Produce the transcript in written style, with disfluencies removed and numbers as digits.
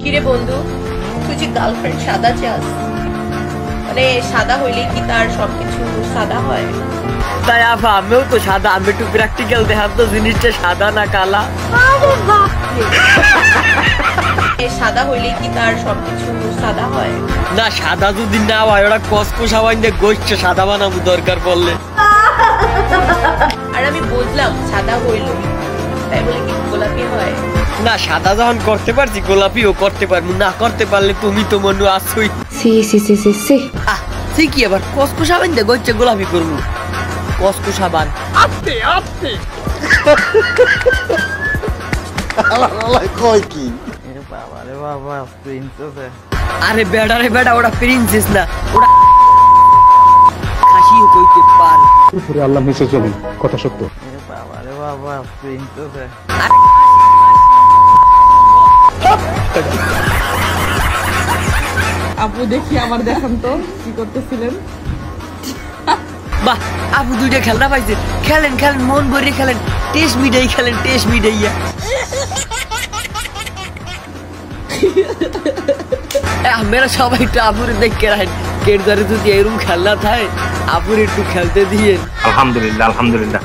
কিরে বন্ধু, তুই যে গার্লফ্রেন্ড সাদা চাস, মানে সাদা হইলে কি তার সবকিছু সাদা হয়? তাই আপা আমিও তো সাদা, আমি একটু প্র্যাকটিক্যাল দেখাম তো জিনিসটা সাদা না কালা। সাদা হইলে কি তার সবকিছু সাদা হয়? না সাদা যদি না হয় ওরা কসকসা বাইন্দে গোষ্ঠে সাদা বানাবো দরকার পড়লে। আর আমি বুঝলাম সাদা হইল, তাই বলে কি গোলাপি হয়? না সাদা যখন করতে পারছি গোলাপিও করতে পারবো, না করতে পারলে তুমি তো মনু আসুই। সে কি আবার কসকসা বাইন্দে গোষ্ঠে গোলাপি করবো? কসকসা বান আস্তে আস্তে কয় কি? আরে বেড়া রে বেড়া, ওরা প্রিন্সেস না, ওরা খাসিও কইতে পারে। উপরে আল্লাহ মিশে চলুন, কথা সত্য। আপু দেখি আমার দেখান তো কি করতেছিলেন। বাহ আপু দুইটা খেলনা পাইছে, খেলেন খেলেন মন ভরে খেলেন, টেস্ট মিটাই খেলেন, টেস্ট মিটাইয়া। আমরা সবাই একটু আপুরে দেখে রাখেন, কেট ধরে যদি এরকম খেলনা থাকে আপুরে একটু খেলতে দিয়ে। আলহামদুলিল্লাহ আলহামদুলিল্লাহ।